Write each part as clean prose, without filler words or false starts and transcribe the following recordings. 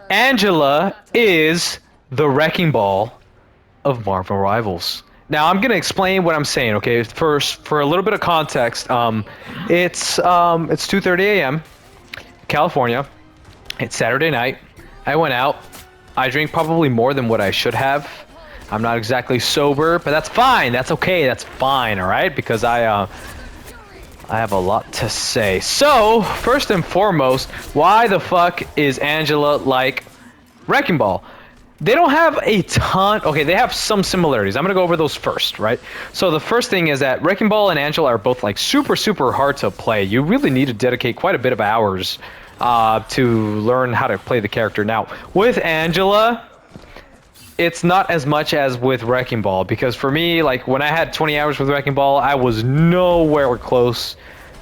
Angela is the wrecking ball of Marvel Rivals. Now I'm gonna explain what I'm saying. Okay, first for a little bit of context, it's 2:30 a.m. California. It's Saturday night. I went out. I drank probably more than what I should have. I'm not exactly sober, but that's fine. That's okay. That's fine. All right, because I have a lot to say. So first and foremost, why the fuck is Angela like Wrecking Ball? They don't have a ton. Okay, they have some similarities. I'm gonna go over those first, right? So the first thing is that Wrecking Ball and Angela are both like super hard to play. You really need to dedicate quite a bit of hours to learn how to play the character. Now, with Angela, it's not as much as with Wrecking Ball, because for me, like when I had 20 hours with Wrecking Ball, I was nowhere close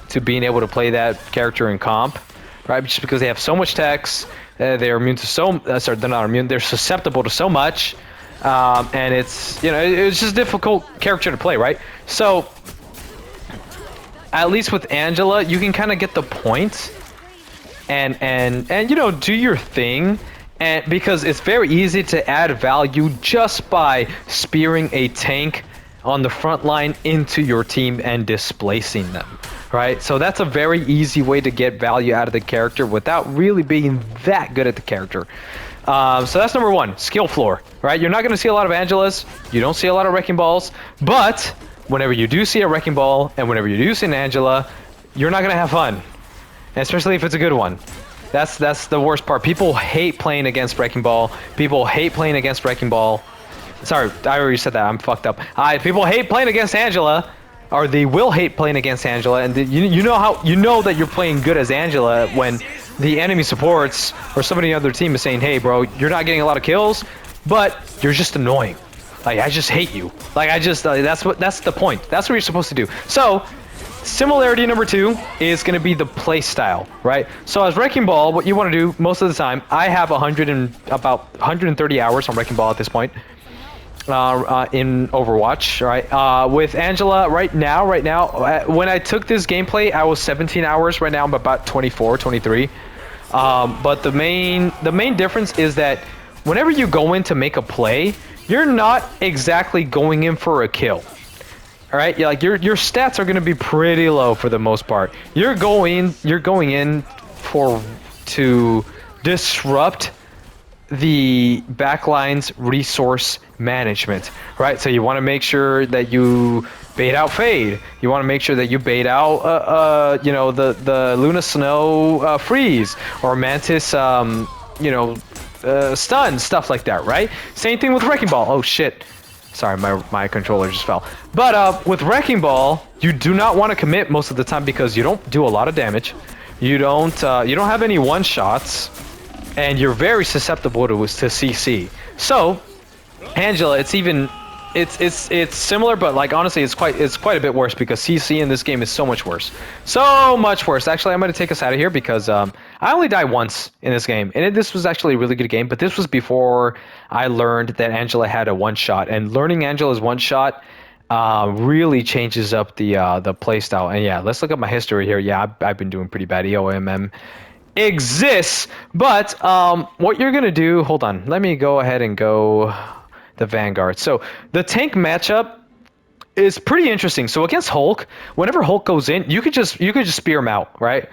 to being able to play that character in comp, right? Just because they have so much text. They're immune to sorry, they're not immune. They're susceptible to so much, and it's just a difficult character to play, right? So, at least with Angela, you can kind of get the point, and do your thing, and because it's very easy to add value just by spearing a tank on the front line into your team and displacing them. Right, so that's a very easy way to get value out of the character without really being that good at the character. So that's number one, skill floor. Right, you're not going to see a lot of Angelas. You don't see a lot of Wrecking Balls, but whenever you do see a Wrecking Ball and whenever you do see an Angela, you're not going to have fun, and especially if it's a good one. That's the worst part. People hate playing against Wrecking Ball. People hate playing against Wrecking Ball. Sorry, I already said that. I'm fucked up. People hate playing against Angela. Or they will hate playing against Angela, and you know that you're playing good as Angela when the enemy supports or somebody on the other team is saying, "Hey, bro, you're not getting a lot of kills, but you're just annoying. Like I just hate you. Like I just that's the point. That's what you're supposed to do." So, similarity number two is going to be the play style, right? So as Wrecking Ball, what you want to do most of the time, I have about 130 hours on Wrecking Ball at this point. In Overwatch, right? With Angela, right now, when I took this gameplay, I was 17 hours. Right now, I'm about 24, 23. But the main difference is that whenever you go in to make a play, you're not exactly going in for a kill. All right, your stats are going to be pretty low for the most part. You're going in to disrupt the backline's resource management, right? So you want to make sure that you bait out Fade. You want to make sure that you bait out, the Luna Snow freeze or Mantis, stun, stuff like that, right? Same thing with Wrecking Ball. Oh shit. Sorry, my controller just fell. But with Wrecking Ball, you do not want to commit most of the time because you don't do a lot of damage. You don't have any one shots. And you're very susceptible to CC. So, Angela, it's similar, but like honestly, it's quite a bit worse because CC in this game is so much worse, so much worse. Actually, I'm gonna take us out of here because I only died once in this game, and this was actually a really good game. But this was before I learned that Angela had a one shot, and learning Angela's one shot really changes up the play style. And yeah, let's look at my history here. Yeah, I've been doing pretty bad. EOMM exists, but what you're gonna do, hold on, let me go ahead and go the Vanguard. So the tank matchup is pretty interesting. So against Hulk, whenever Hulk goes in, you could just spear him out, right?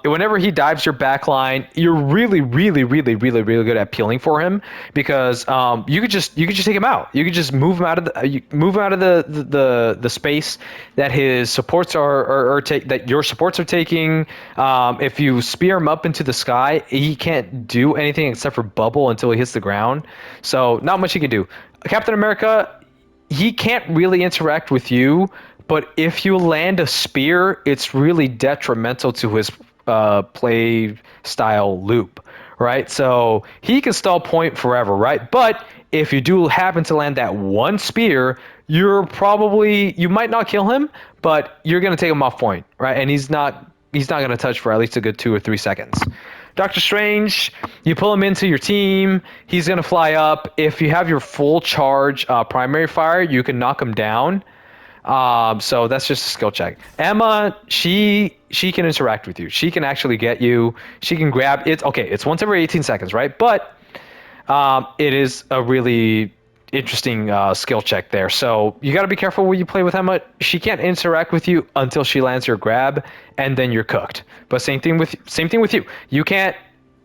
Whenever he dives your back line, you're really good at peeling for him because you could just take him out. You could just move him out of the space that his supports that your supports are taking. If you spear him up into the sky, he can't do anything except for bubble until he hits the ground. So not much he can do. Captain America, he can't really interact with you, but if you land a spear, it's really detrimental to his play style loop, right? So he can stall point forever, right? But if you do happen to land that one spear, you might not kill him, but you're gonna take him off point, right? And he's not gonna touch for at least a good 2 or 3 seconds. Doctor Strange, you pull him into your team, he's going to fly up. If you have your full charge primary fire, you can knock him down. So that's just a skill check. Emma, she she can interact with you. She can actually get you. She can grab it. Okay, it's once every 18 seconds, right? But it is a really interesting skill check there. So you got to be careful when you play with Emma. She can't interact with you until she lands your grab, and then you're cooked. But same thing with you. You can't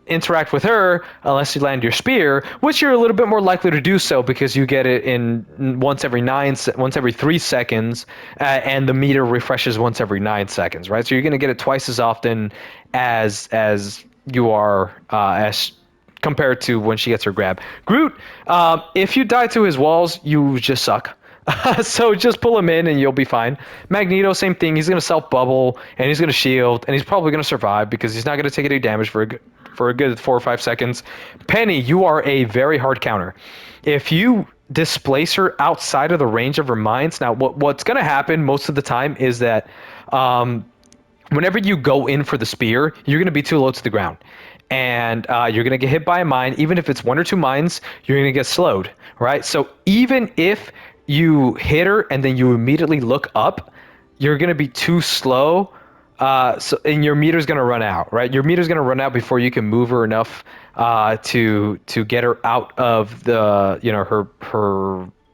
interact with her unless you land your spear, which you're a little bit more likely to do so because you get it in once every 3 seconds, and the meter refreshes once every 9 seconds, right? So you're going to get it twice as often as you are as compared to when she gets her grab. Groot, if you die to his walls, you just suck. So just pull him in and you'll be fine. Magneto, same thing. He's going to self-bubble, and he's going to shield, and he's probably going to survive because he's not going to take any damage for a good 4 or 5 seconds. Penny, you are a very hard counter. If you displace her outside of the range of her mines, now what's going to happen most of the time is that whenever you go in for the spear, you're going to be too low to the ground. And you're going to get hit by a mine. Even if it's 1 or 2 mines, you're going to get slowed, right? So even if you hit her and then you immediately look up, you're going to be too slow. And your meter's going to run out, right? Your meter's going to run out before you can move her enough to get her out of the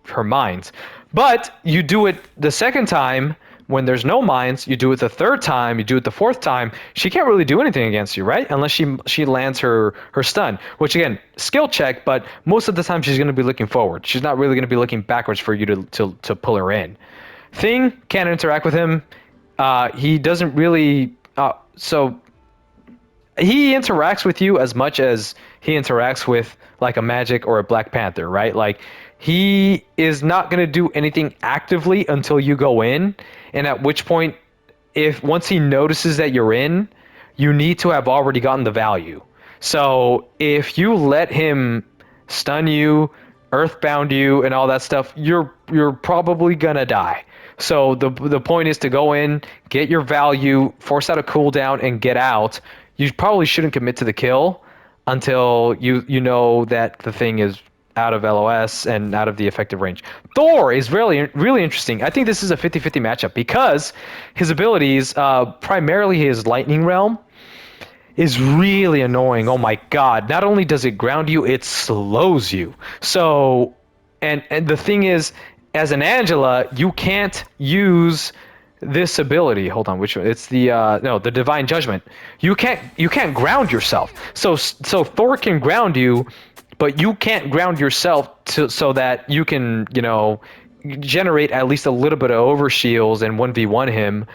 her mines. But you do it the second time when there's no mines. You do it the third time. You do it the fourth time. She can't really do anything against you, right? Unless she lands her stun, which again, skill check. But most of the time she's going to be looking forward. She's not really going to be looking backwards for you to pull her in. Thing can't interact with him. He doesn't really. So he interacts with you as much as he interacts with like a Magic or a Black Panther, right? Like he is not going to do anything actively until you go in, and at which point, once he notices that you're in, you need to have already gotten the value. So if you let him stun you, earthbound you, and all that stuff, you're probably gonna die. So the point is to go in, get your value, force out a cooldown, and get out. You probably shouldn't commit to the kill until you know that the thing is out of LOS and out of the effective range. Thor is really interesting. I think this is a 50-50 matchup because his abilities, primarily his Lightning Realm, is really annoying. Oh my god. Not only does it ground you, it slows you. So, and the thing is, as an Angela, you can't use this ability. Hold on, which one? It's the the Divine Judgment. You can't ground yourself. So Thor can ground you, but you can't ground yourself so that you can, generate at least a little bit of overshields and 1v1 him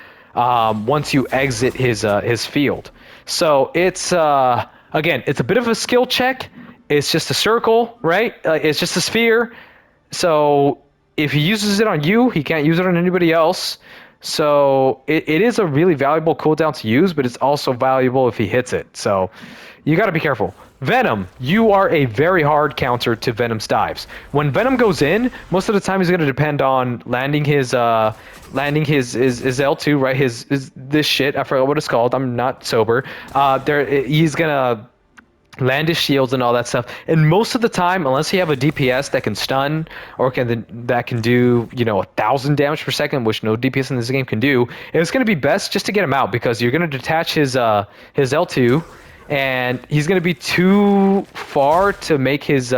once you exit his field. So it's again, it's a bit of a skill check. It's just a circle, right? It's just a sphere. So if he uses it on you, he can't use it on anybody else. So it is a really valuable cooldown to use, but it's also valuable if he hits it. So you got to be careful. Venom, you are a very hard counter to Venom's dives. When Venom goes in, most of the time he's going to depend on landing his L2, right? His this shit. I forgot what it's called. I'm not sober. He's gonna land his shields and all that stuff. And most of the time, unless you have a DPS that can stun or that can do 1,000 damage per second, which no DPS in this game can do, it's going to be best just to get him out because you're going to detach his L2, and he's going to be too far to make his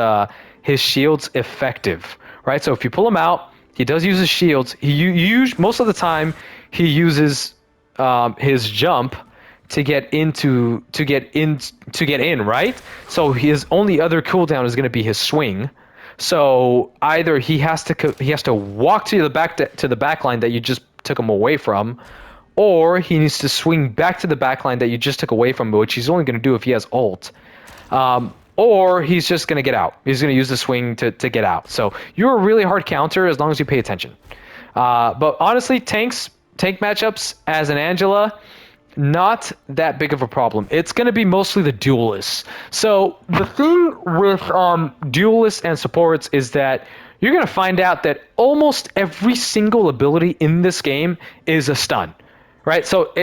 shields effective, right? So if you pull him out, he does use his shields. Most of the time he uses his jump to get in, right? So his only other cooldown is going to be his swing. So either he has to walk to the back line that you just took him away from, or he needs to swing back to the back line that you just took away from, which he's only going to do if he has ult. Or he's just going to get out. He's going to use the swing to get out. So you're a really hard counter as long as you pay attention. But honestly, tank matchups as an Angela, not that big of a problem. It's going to be mostly the duelists. So the thing with duelists and supports is that you're going to find out that almost every single ability in this game is a stun, right? So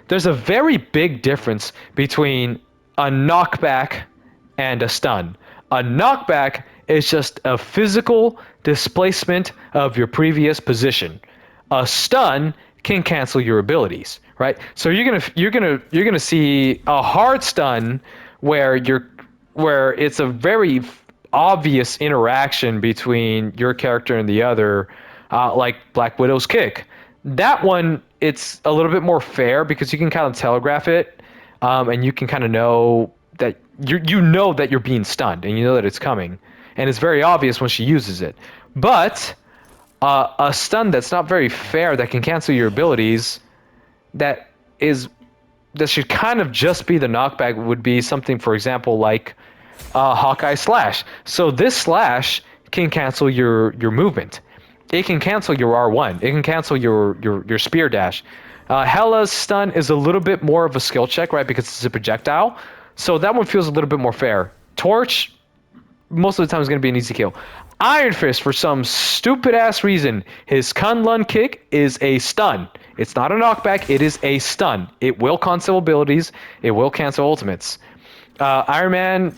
there's a very big difference between a knockback and a stun. A knockback is just a physical displacement of your previous position. A stun can cancel your abilities, right? So you're gonna see a hard stun where it's a very obvious interaction between your character and the other, like Black Widow's kick. That one, it's a little bit more fair because you can kind of telegraph it, and you can kind of know that you know that you're being stunned and you know that it's coming, and it's very obvious when she uses it. But a stun that's not very fair that can cancel your abilities, that is that should kind of just be the knockback, would be something, for example, like Hawkeye Slash. So this slash can cancel your movement. It can cancel your R1. It can cancel your spear dash. Hela's stun is a little bit more of a skill check, right? Because it's a projectile. So that one feels a little bit more fair. Torch, most of the time, is going to be an easy kill. Iron Fist, for some stupid ass reason, his Kunlun kick is a stun. It's not a knockback. It is a stun. It will cancel abilities. It will cancel ultimates. Iron Man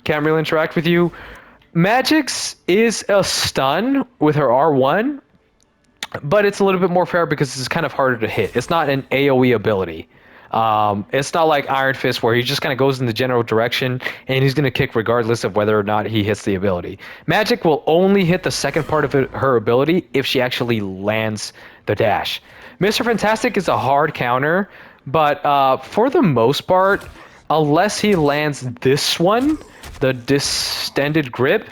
can't really interact with you. Magic's is a stun with her R1, but it's a little bit more fair because it's kind of harder to hit. It's not an AoE ability. It's not like Iron Fist where he just kind of goes in the general direction and he's going to kick regardless of whether or not he hits the ability. Magic will only hit the second part of her ability if she actually lands the dash. Mr. Fantastic is a hard counter, but for the most part, unless he lands this one, the Distended Grip,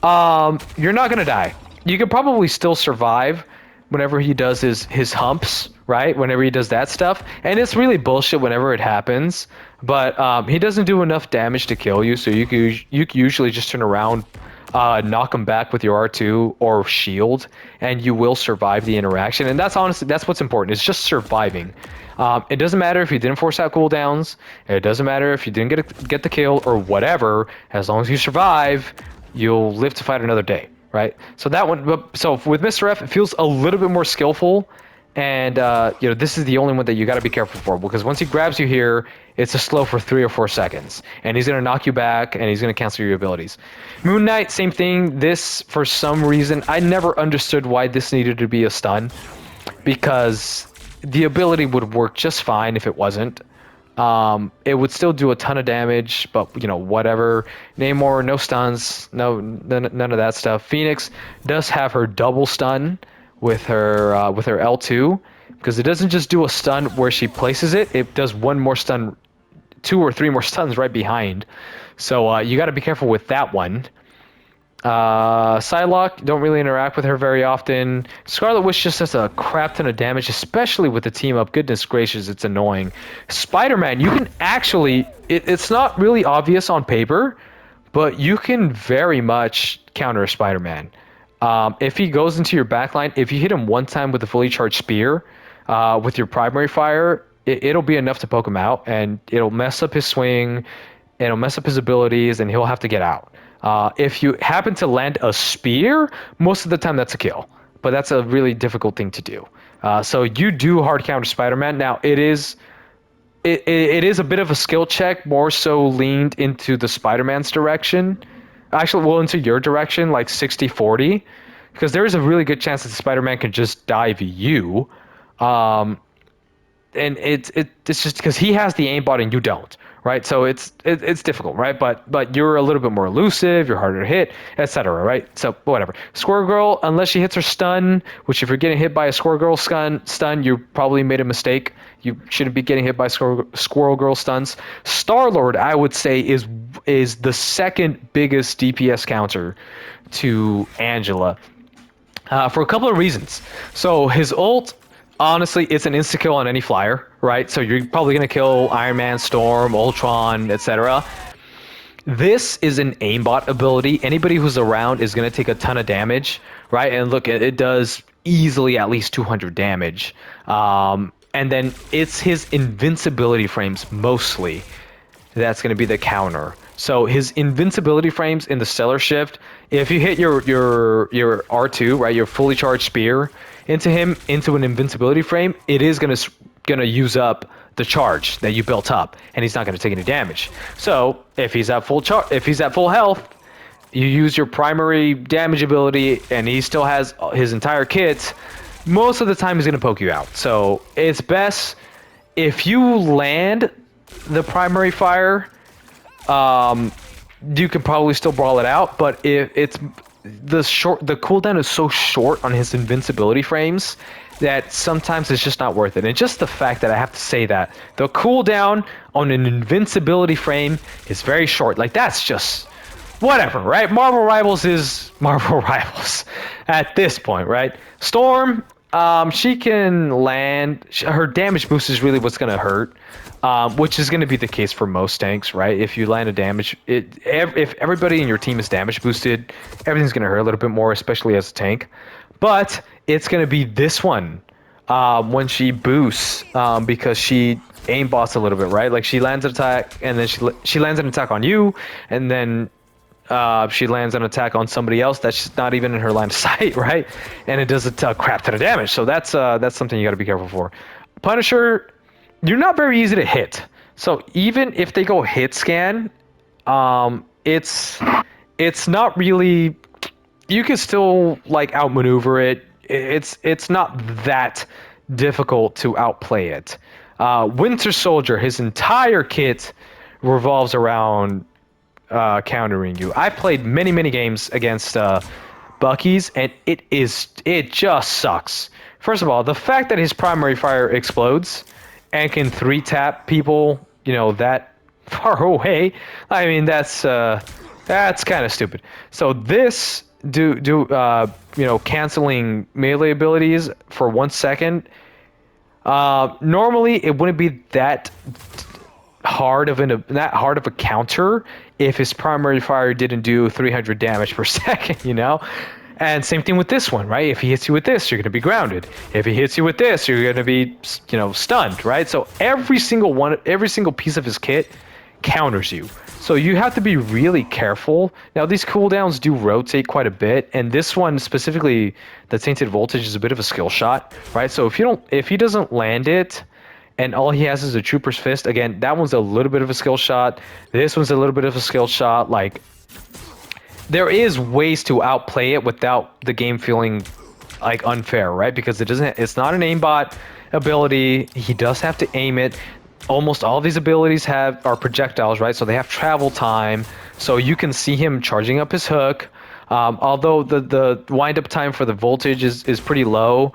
you're not going to die. You can probably still survive whenever he does his humps, right? Whenever he does that stuff. And it's really bullshit whenever it happens. But he doesn't do enough damage to kill you, so you can usually just turn around, knock him back with your R2 or shield, and you will survive the interaction. And that's honestly, that's what's important. It's just surviving. It doesn't matter if you didn't force out cooldowns. It doesn't matter if you didn't get the kill or whatever. As long as you survive, you'll live to fight another day, right? So that one. So with Mr. F, it feels a little bit more skillful, and you know, this is the only one that you got to be careful for, because once he grabs you here, it's a slow for 3 or 4 seconds, and he's gonna knock you back, and he's gonna cancel your abilities. Moon Knight, same thing. This, for some reason, I never understood why this needed to be a stun, because the ability would work just fine if it wasn't. It would still do a ton of damage, but you know, whatever. Namor, no stuns, none of that stuff. Phoenix does have her double stun with her L2, because it doesn't just do a stun where she places it. It does one more stun, 2 or 3 more stuns right behind. So you got to be careful with that one. Psylocke, don't really interact with her very often. Scarlet Witch just does a crap ton of damage, especially with the team up. Goodness gracious, it's annoying. Spider-Man, you can actually, it's not really obvious on paper, but you can very much counter Spider-Man. If he goes into your backline, if you hit him one time with a fully charged spear, with your primary fire, it'll be enough to poke him out, and it'll mess up his swing, it'll mess up his abilities, and he'll have to get out. If you happen to land a spear, most of the time that's a kill, but that's a really difficult thing to do. So you do hard counter Spider-Man. Now it is a bit of a skill check, more so leaned into the Spider-Man's direction. Actually, well, into your direction, like 60-40, because there is a really good chance that Spider-Man can just dive you. And it's just because he has the aimbot and you don't, right? So it's difficult, right? But you're a little bit more elusive, you're harder to hit, etc., right? So whatever. Squirrel Girl, unless she hits her stun, which if you're getting hit by a Squirrel Girl stun, you probably made a mistake. You shouldn't be getting hit by Squirrel Girl stuns. Star-Lord, I would say, is the second biggest DPS counter to Angela, for a couple of reasons. So his ult, honestly, it's an insta-kill on any flyer, right? So you're probably going to kill Iron Man, Storm, Ultron, etc. This is an aimbot ability. Anybody who's around is going to take a ton of damage, right? And look, it does easily at least 200 damage. And then it's his invincibility frames mostly that's going to be the counter. So his invincibility frames in the Stellar Shift, if you hit your R2, right, your fully charged spear into him, into an invincibility frame, it is gonna use up the charge that you built up, and he's not gonna take any damage. So if he's at full health, you use your primary damage ability, and he still has his entire kit. most of the time he's going to poke you out. So it's best if you land the primary fire, you can probably still brawl it out. But if it's the cooldown is so short on his invincibility frames that sometimes it's just not worth it. And just the fact that I have to say that the cooldown on an invincibility frame is very short. Like, that's just whatever, right? Marvel Rivals is Marvel Rivals at this point, right? Storm, she can land. Her damage boost is really what's going to hurt, which is going to be the case for most tanks, right? If you land a damage, if everybody in your team is damage boosted, everything's going to hurt a little bit more, especially as a tank. But it's going to be this one when she boosts, because she aimbots a little bit, right? Like, she lands an attack, and then she lands an attack on you, and then she lands an attack on somebody else that's not even in her line of sight, right? And it does a crap ton of damage. So that's something you got to be careful for. Punisher, you're not very easy to hit. So even if they go hit scan, it's not really. You can still like outmaneuver it. It's not that difficult to outplay it. Winter Soldier, his entire kit revolves around countering you. I played many games against Bucky's, and it just sucks. First of all, the fact that his primary fire explodes and can 3-tap people, that far away. I mean, that's kind of stupid. So this canceling melee abilities for 1 second. Normally, it wouldn't be that hard of a counter if his primary fire didn't do 300 damage per second, And same thing with this one, right? If he hits you with this, you're going to be grounded. If he hits you with this, you're going to be, stunned, right? So every single piece of his kit counters you. So you have to be really careful. Now, these cooldowns do rotate quite a bit, and this one specifically, the Tainted Voltage, is a bit of a skill shot, right? So if he doesn't land it, and all he has is a Trooper's Fist, again, that one's a little bit of a skill shot. This one's a little bit of a skill shot. Like, there is ways to outplay it without the game feeling like unfair, right? Because it's not an aimbot ability. He does have to aim it. Almost all of these abilities are projectiles, right? So they have travel time. So you can see him charging up his hook. Although the wind-up time for the voltage is pretty low.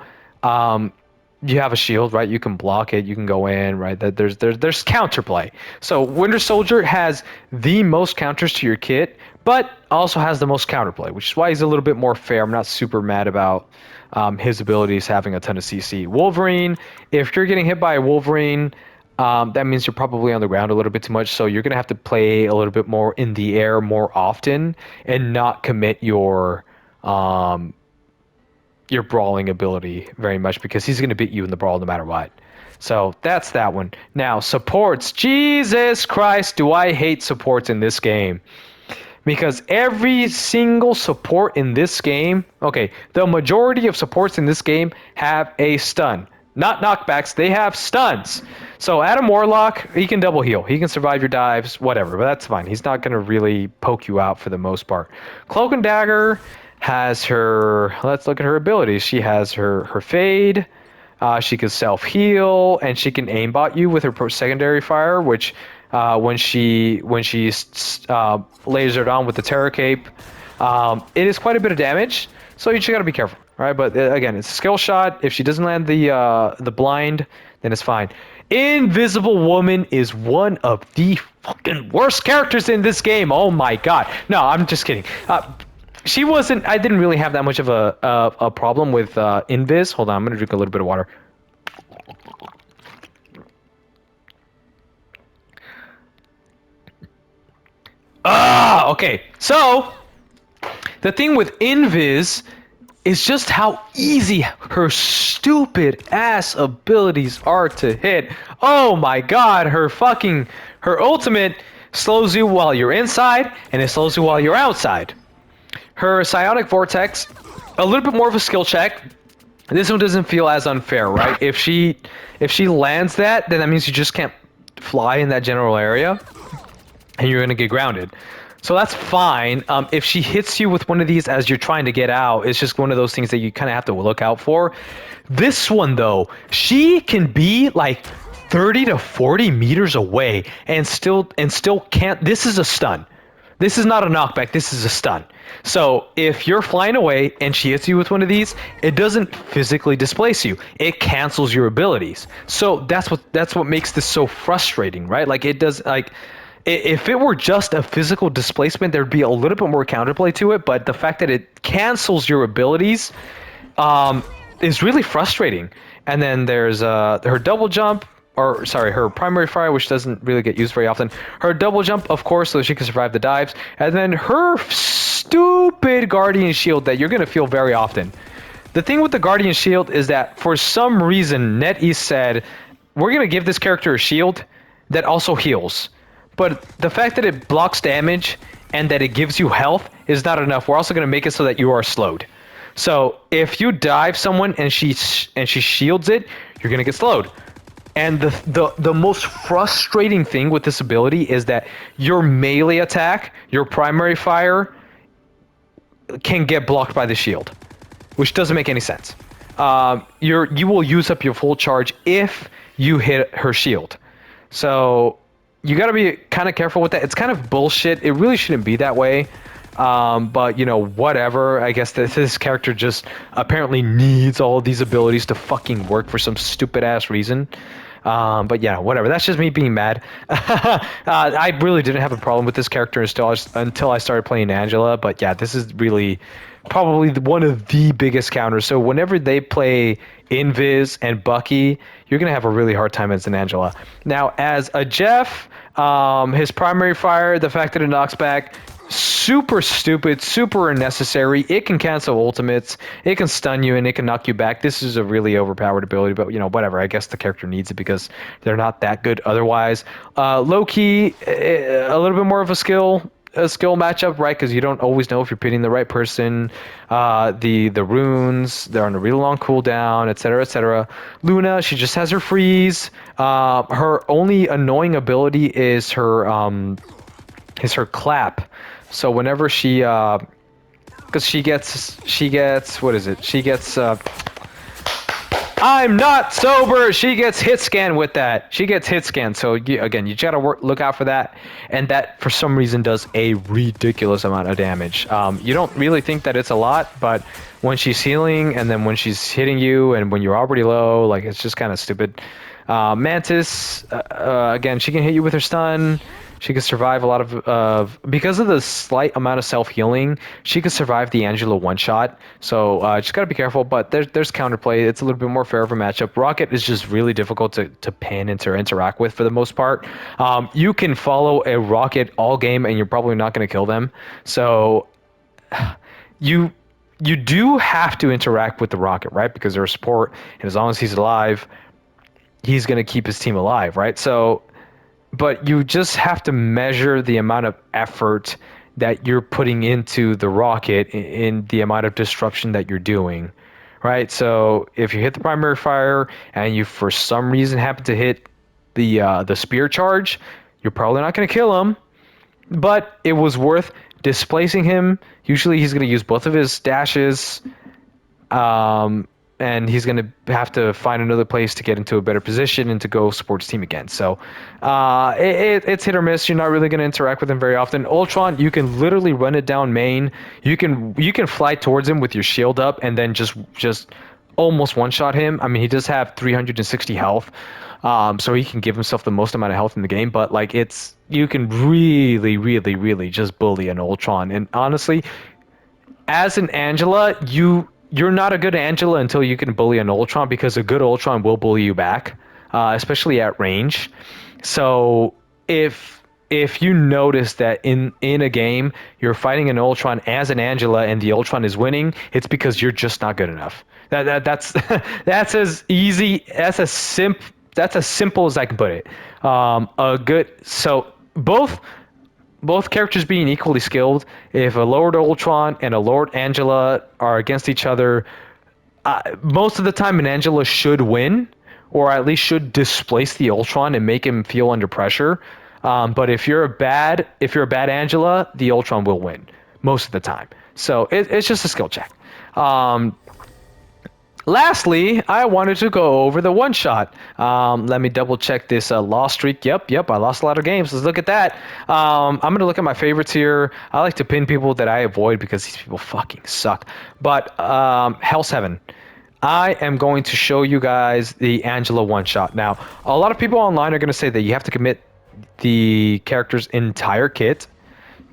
You have a shield, right? You can block it. You can go in, right? There's counterplay. So Winter Soldier has the most counters to your kit, but also has the most counterplay, which is why he's a little bit more fair. I'm not super mad about his abilities having a ton of CC. Wolverine, if you're getting hit by a Wolverine, that means you're probably on the ground a little bit too much, so you're going to have to play a little bit more in the air more often and not commit your brawling ability very much, because he's going to beat you in the brawl no matter what. So that's that one. Now, supports. Jesus Christ, do I hate supports in this game. Because every single support in this game, okay, the majority of supports in this game have a stun. Not knockbacks, they have stuns. So Adam Warlock, he can double heal. He can survive your dives, whatever, but that's fine. He's not going to really poke you out for the most part. Cloak and Dagger has her, let's look at her abilities. She has her fade, she can self-heal, and she can aimbot you with her secondary fire, which when she lasered on with the Terror Cape, it is quite a bit of damage, so you just got to be careful. Right, but again, it's a skill shot. If she doesn't land the blind, then it's fine. Invisible Woman is one of the fucking worst characters in this game. Oh my god. No, I'm just kidding. She wasn't. I didn't really have that much of a problem with Invis. Hold on, I'm gonna drink a little bit of water. Okay. So the thing with Invis is just how easy her stupid ass abilities are to hit. Oh my god, her ultimate slows you while you're inside, and it slows you while you're outside. Her Psionic Vortex, a little bit more of a skill check. This one doesn't feel as unfair, right? If she lands that, then that means you just can't fly in that general area, and you're gonna get grounded. So that's fine. If she hits you with one of these as you're trying to get out, it's just one of those things that you kind of have to look out for. This one though, she can be like 30 to 40 meters away and still can't. This is a stun. This is not a knockback. This is a stun. So if you're flying away and she hits you with one of these, it doesn't physically displace you. It cancels your abilities. So that's what makes this so frustrating, right? Like it does like if it were just a physical displacement, there'd be a little bit more counterplay to it. But the fact that it cancels your abilities is really frustrating. And then there's her double jump, or sorry, her primary fire, which doesn't really get used very often. Her double jump, of course, so she can survive the dives. And then her stupid Guardian Shield that you're going to feel very often. The thing with the Guardian Shield is that for some reason, NetEase said, we're going to give this character a shield that also heals. But the fact that it blocks damage and that it gives you health is not enough. We're also going to make it so that you are slowed. So if you dive someone and she shields it, you're going to get slowed. And the most frustrating thing with this ability is that your melee attack, your primary fire, can get blocked by the shield, which doesn't make any sense. You will use up your full charge if you hit her shield. So you got to be kind of careful with that. It's kind of bullshit. It really shouldn't be that way. But you know, whatever. I guess this character just apparently needs all of these abilities to fucking work for some stupid ass reason. But yeah, whatever. That's just me being mad. I really didn't have a problem with this character until I started playing Angela. But yeah, this is really probably one of the biggest counters. So whenever they play Invis and Bucky, you're gonna have a really hard time as an Angela. Now, as a Jeff, his primary fire, the fact that it knocks back, super stupid, super unnecessary. It can cancel ultimates, it can stun you, and it can knock you back. This is a really overpowered ability, but you know, whatever. I guess the character needs it because they're not that good otherwise. Low key, a little bit more of a skill matchup, right? Because you don't always know if you're pitting the right person. The runes, they're on a really long cooldown, etc., etc. Luna, she just has her freeze. Her only annoying ability is her clap. So whenever she because she gets what is it? She gets I'm not sober. She gets hit scan with that. She gets hit scan. So again, you gotta look out for that. And that for some reason does a ridiculous amount of damage. You don't really think that it's a lot, but when she's healing and then when she's hitting you and when you're already low, like it's just kind of stupid. Mantis, again, she can hit you with her stun. She could survive a lot of because of the slight amount of self-healing, she could survive the Angela one-shot. So just gotta be careful, but there's counterplay. It's a little bit more fair of a matchup. Rocket is just really difficult to pin and to interact with for the most part. You can follow a Rocket all game and you're probably not gonna kill them. So you do have to interact with the Rocket, right? Because they're a support, and as long as he's alive, he's gonna keep his team alive, right? So but you just have to measure the amount of effort that you're putting into the Rocket in the amount of disruption that you're doing, right? So if you hit the primary fire and you for some reason happen to hit the spear charge, you're probably not going to kill him, but it was worth displacing him. Usually he's going to use both of his dashes, and he's going to have to find another place to get into a better position and to go support his team again. So it's hit or miss. You're not really going to interact with him very often. Ultron, you can literally run it down main. You can fly towards him with your shield up and then just almost one-shot him. I mean, he does have 360 health, so he can give himself the most amount of health in the game. But like, you can really, really, really just bully an Ultron. And honestly, as an Angela, you're not a good Angela until you can bully an Ultron, because a good Ultron will bully you back, especially at range. So if you notice that in a game you're fighting an Ultron as an Angela and the Ultron is winning, it's because you're just not good enough. That's that's as easy, that's as simple as I can put it. So both characters being equally skilled, if a Lord Ultron and a Lord Angela are against each other, most of the time an Angela should win, or at least should displace the Ultron and make him feel under pressure. But if you're a bad Angela, the Ultron will win most of the time. So it's just a skill check. Lastly, I wanted to go over the one shot. Let me double check this loss streak. Yep, I lost a lot of games. Let's look at that. I'm gonna look at my favorites here. I like to pin people that I avoid because these people fucking suck. But Hell 7. I am going to show you guys the Angela one shot. Now, a lot of people online are gonna say that you have to commit the character's entire kit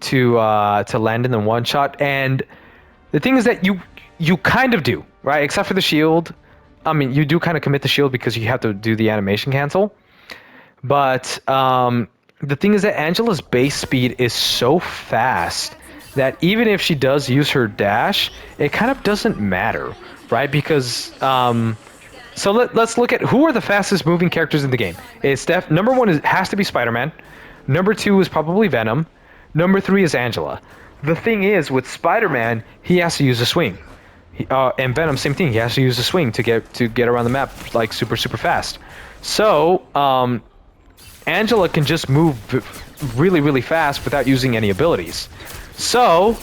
to land in the one shot, and the thing is that you kind of do, right? Except for the shield. I mean, you do kind of commit the shield because you have to do the animation cancel. But the thing is that Angela's base speed is so fast that even if she does use her dash, it kind of doesn't matter, right? Because so let's look at who are the fastest moving characters in the game. It's number one has to be Spider-Man. Number 2 is probably Venom. Number 3 is Angela. The thing is, with Spider-Man, he has to use a swing. And Venom, same thing. He has to use a swing to get around the map like super fast. So Angela can just move really fast without using any abilities. So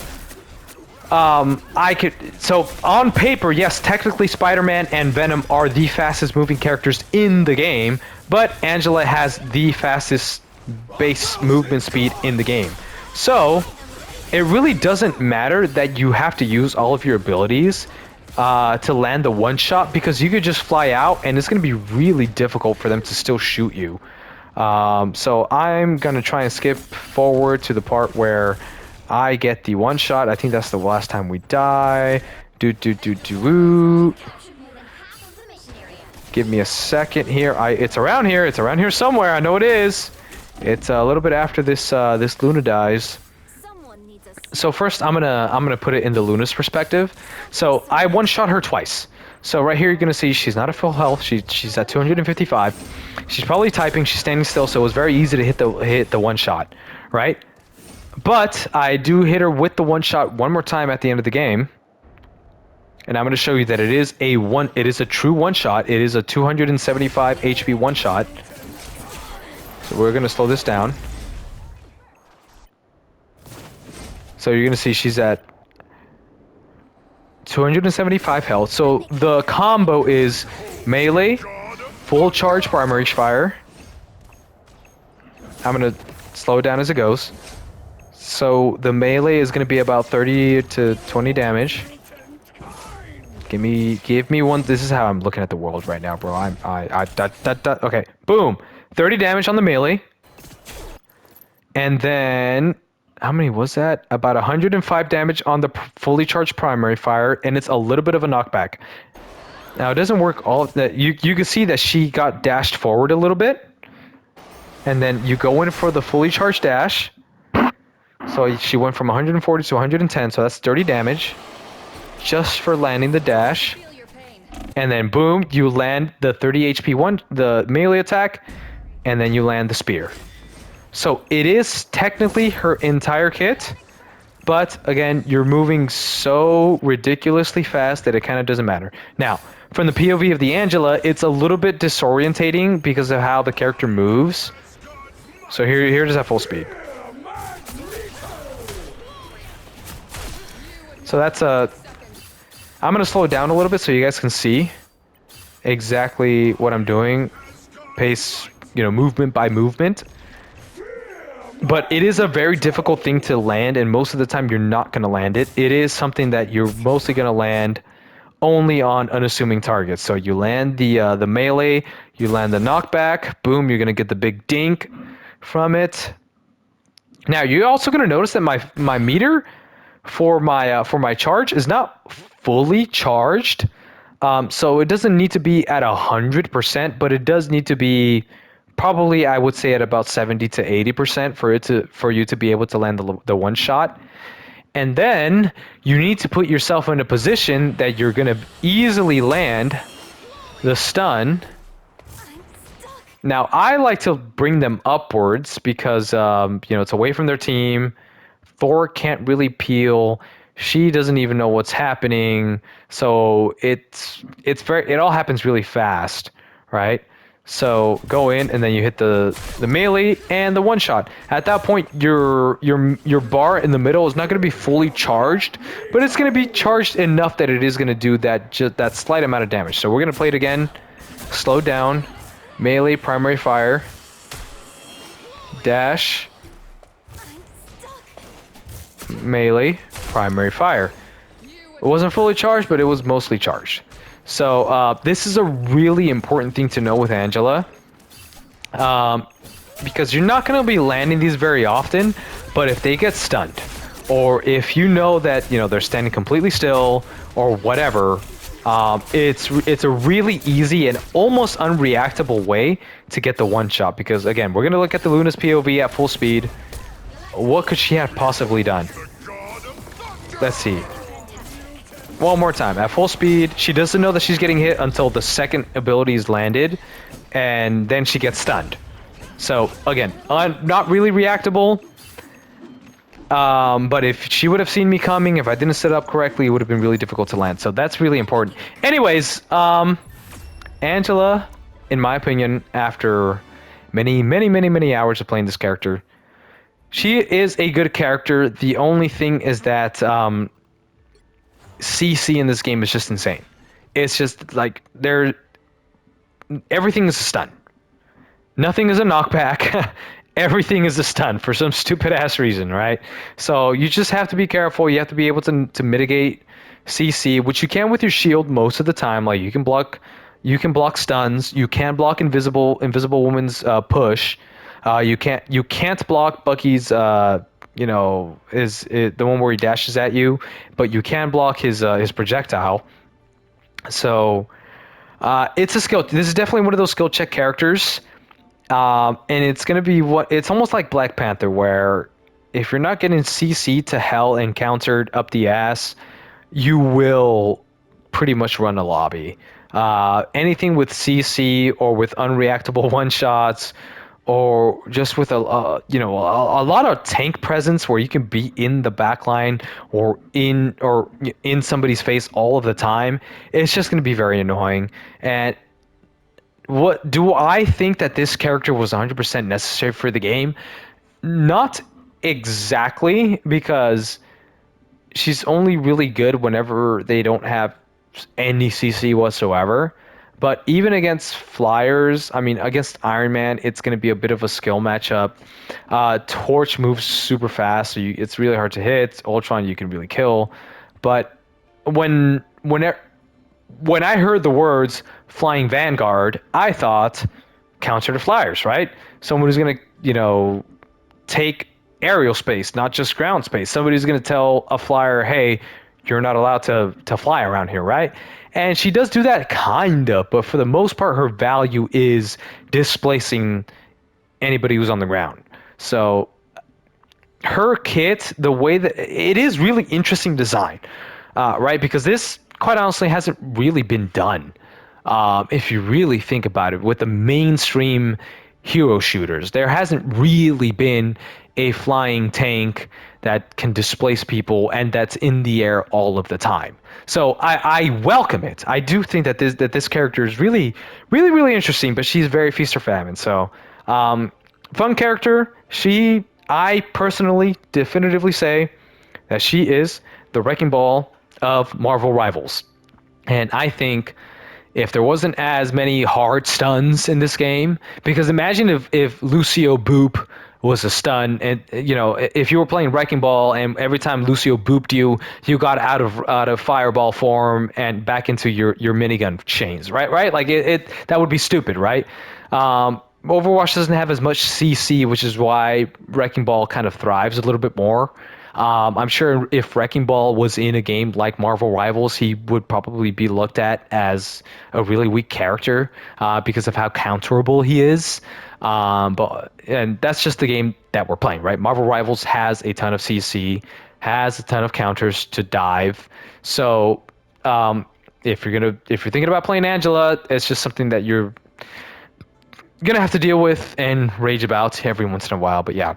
so on paper, yes, technically Spider-Man and Venom are the fastest moving characters in the game, but Angela has the fastest base movement speed in the game. So it really doesn't matter that you have to use all of your abilities to land the one shot, because you could just fly out and it's going to be really difficult for them to still shoot you. So I'm going to try and skip forward to the part where I get the one shot. I think that's the last time we die. Give me a second here. It's around here. It's around here somewhere. I know it is. It's a little bit after this this Luna dies. So first, I'm gonna put it into Luna's perspective. So I one-shot her twice. So right here, you're gonna see she's not at full health. She's at 255. She's probably typing. She's standing still, so it was very easy to hit the one shot, right? But I do hit her with the one shot one more time at the end of the game, and I'm gonna show you that it is a true one shot. It is a 275 HP one shot. So we're gonna slow this down. So you're gonna see she's at 275 health. So the combo is melee, full charge primary fire. I'm gonna slow it down as it goes. So the melee is gonna be about 30 to 20 damage. Give me one. This is how I'm looking at the world right now, bro. Okay, boom, 30 damage on the melee, and then. How many was that? About 105 damage on the fully charged primary fire, and it's a little bit of a knockback. Now, it doesn't work all that. You can see that she got dashed forward a little bit, and then you go in for the fully charged dash. So she went from 140 to 110, so that's 30 damage just for landing the dash. And then boom, you land the 30 HP the melee attack, and then you land the spear. So it is technically her entire kit, but again, you're moving so ridiculously fast that it kind of doesn't matter. Now, from the POV of the Angela, it's a little bit disorientating because of how the character moves. So here's at full speed. So that's I'm gonna slow it down a little bit so you guys can see exactly what I'm doing, pace, movement by movement. But it is a very difficult thing to land, and most of the time you're not going to land it. It is something that you're mostly going to land only on unassuming targets. So you land the melee, you land the knockback, boom, you're going to get the big dink from it. Now you're also going to notice that my meter for my charge is not fully charged. So it doesn't need to be at 100%, but it does need to be probably, I would say, at about 70 to 80% for you to be able to land the one shot. And then you need to put yourself in a position that you're going to easily land the stun. Now, I like to bring them upwards because it's away from their team. Thor can't really peel. She doesn't even know what's happening. So it all happens really fast, right? So go in and then you hit the melee and the one shot. At that point, your bar in the middle is not going to be fully charged, but it's going to be charged enough that it is going to do that slight amount of damage. So we're going to play it again. Slow down. Melee, primary fire. Dash. Melee, primary fire. It wasn't fully charged, but it was mostly charged. So this is a really important thing to know with Angela, because you're not going to be landing these very often, but if they get stunned, or if you know that they're standing completely still, or whatever, it's a really easy and almost unreactable way to get the one shot. Because again, we're going to look at the Luna's POV at full speed. What could she have possibly done? Let's see. One more time. At full speed, she doesn't know that she's getting hit until the second ability is landed, and then she gets stunned. So, again, not really reactable, but if she would have seen me coming, if I didn't set up correctly, it would have been really difficult to land. So that's really important. Anyways, Angela, in my opinion, after many hours of playing this character, she is a good character. The only thing is that CC in this game is just insane. It's just like everything is a stun. Nothing is a knockback. Everything is a stun for some stupid ass reason, right? So you just have to be careful. You have to be able to mitigate CC, which you can with your shield most of the time. Like you can block stuns. You can block Invisible Woman's push. You can't block Bucky's is the one where he dashes at you, but you can block his projectile. So it's a skill. This is definitely one of those skill check characters, and it's gonna be it's almost like Black Panther, where if you're not getting CC to hell and countered up the ass, you will pretty much run a lobby. Anything with CC or with unreactable one shots, or just with a lot of tank presence where you can be in the backline or in somebody's face all of the time, it's just going to be very annoying. And what do I think that this character was 100% necessary for the game? Not exactly, because she's only really good whenever they don't have any CC whatsoever. But even against Flyers, I mean, against Iron Man, it's going to be a bit of a skill matchup. Torch moves super fast, so it's really hard to hit. Ultron, you can really kill. But when I heard the words Flying Vanguard, I thought counter to Flyers, right? Someone who's going to, take aerial space, not just ground space. Somebody's going to tell a Flyer, hey, you're not allowed to fly around here, right? And she does do that kind of, but for the most part, her value is displacing anybody who's on the ground. So her kit, the way that it is really interesting design, right? Because this, quite honestly, hasn't really been done. If you really think about it, with the mainstream hero shooters, there hasn't really been a flying tank that can displace people and that's in the air all of the time. So I welcome it. I do think that this character is really interesting, but she's very feast or famine. So fun character. I personally definitively say that she is the wrecking ball of Marvel Rivals. And I think if there wasn't as many hard stuns in this game, because imagine if Lucio Boop was a stun, and if you were playing Wrecking Ball and every time Lucio booped you, you got out of fireball form and back into your minigun chains, right? Like that would be stupid, right? Overwatch doesn't have as much CC, which is why Wrecking Ball kind of thrives a little bit more. I'm sure if Wrecking Ball was in a game like Marvel Rivals, he would probably be looked at as a really weak character because of how counterable he is. And that's just the game that we're playing, right? Marvel Rivals has a ton of CC, has a ton of counters to dive. So if you're thinking about playing Angela, it's just something that you're gonna have to deal with and rage about every once in a while. But yeah.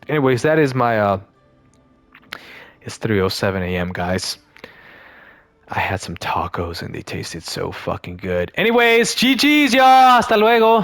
Anyways, that is my. It's 3:07 a.m., guys. I had some tacos and they tasted so fucking good. Anyways, GG's, y'all. Hasta luego.